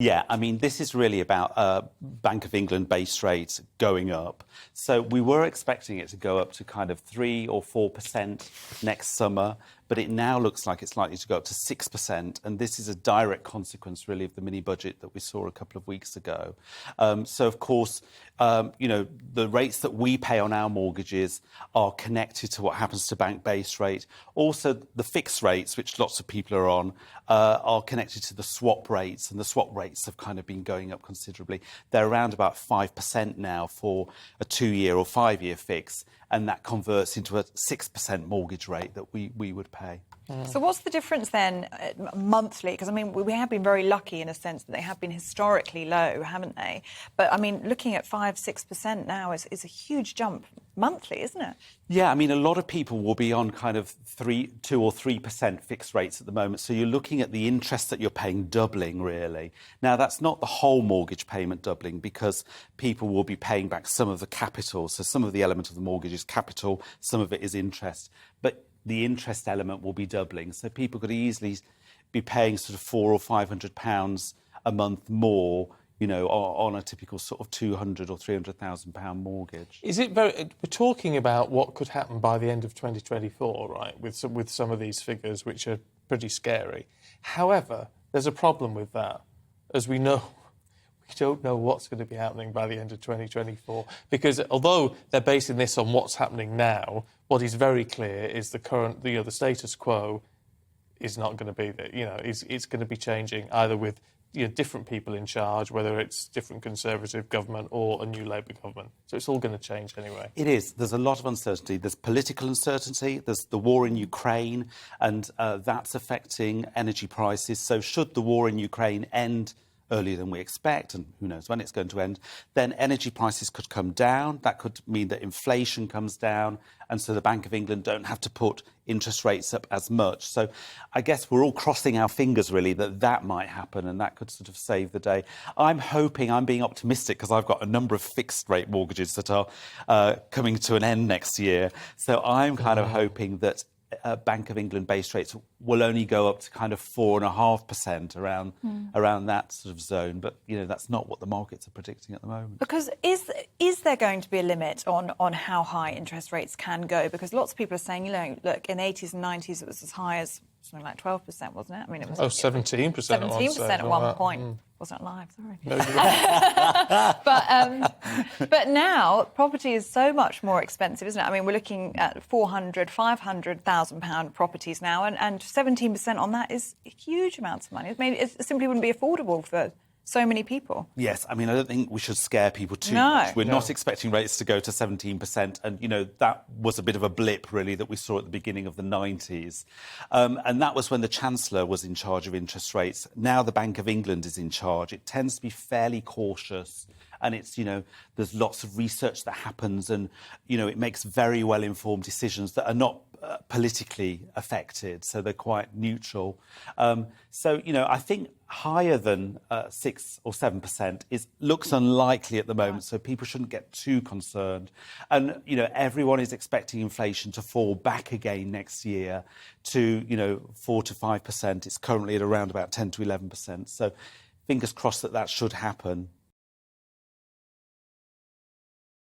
Yeah, I mean, this is really about Bank of England base rates going up. So we were expecting it to go up to kind of 3 or 4% next summer, but it now looks like it's likely to go up to 6%. And this is a direct consequence, really, of the mini budget that we saw a couple of weeks ago. So, of course, the rates that we pay on our mortgages are connected to what happens to bank base rate. Also, the fixed rates, which lots of people are on, are connected to the swap rates, and the swap rates have kind of been going up considerably. They're around about 5% now for a 2-year or 5-year fix, and that converts into a 6% mortgage rate that we would pay. So what's the difference then monthly? Because, I mean, we have been very lucky in a sense that they have been historically low, haven't they? But, I mean, looking at 5-6% now is a huge jump monthly, isn't it? Yeah, I mean, a lot of people will be on kind of 2 or 3% fixed rates at the moment. So you're looking at the interest that you're paying doubling, really. Now, that's not the whole mortgage payment doubling, because people will be paying back some of the capital. So some of the element of the mortgage is capital, some of it is interest. But the interest element will be doubling. So people could easily be paying sort of £400 or £500 a month more, on a typical sort of £200,000 or £300,000 mortgage. Is it very? We're talking about what could happen by the end of 2024, right? With some of these figures, which are pretty scary. However, there's a problem with that, as we know. We don't know what's going to be happening by the end of 2024, because although they're basing this on what's happening now, what is very clear is the status quo is not going to be there. It's going to be changing either with different people in charge, whether it's different Conservative government or a new Labour government. So it's all going to change anyway. It is. There's a lot of uncertainty. There's political uncertainty. There's the war in Ukraine, and that's affecting energy prices. So should the war in Ukraine end earlier than we expect, and who knows when it's going to end, then energy prices could come down. That could mean that inflation comes down, and so the Bank of England don't have to put interest rates up as much. So I guess we're all crossing our fingers, really, that might happen, and that could sort of save the day. I'm being optimistic, because I've got a number of fixed-rate mortgages that are coming to an end next year. So I'm kind of hoping that Bank of England base rates will only go up to kind of 4.5% around that sort of zone. But, that's not what the markets are predicting at the moment. Because is there going to be a limit on how high interest rates can go? Because lots of people are saying, look, in the 80s and 90s it was as high as something like 12%, wasn't it? I mean, it was 17%. 17% at one point. Wasn't live, sorry. No, but now property is so much more expensive, isn't it? I mean, we're looking at £400,000-500,000 properties now, and 17% on that is huge amounts of money. It simply wouldn't be affordable for so many people. Yes, I mean, I don't think we should scare people too much. We're not expecting rates to go to 17%. And, that was a bit of a blip, really, that we saw at the beginning of the 90s. And that was when the Chancellor was in charge of interest rates. Now the Bank of England is in charge. It tends to be fairly cautious. And it's, there's lots of research that happens, and, it makes very well-informed decisions that are not politically affected, so they're quite neutral. So, I think higher than 6 or 7% looks unlikely at the moment, so people shouldn't get too concerned. And, everyone is expecting inflation to fall back again next year to, 4 to 5%. It's currently at around about 10 to 11%. So fingers crossed that should happen.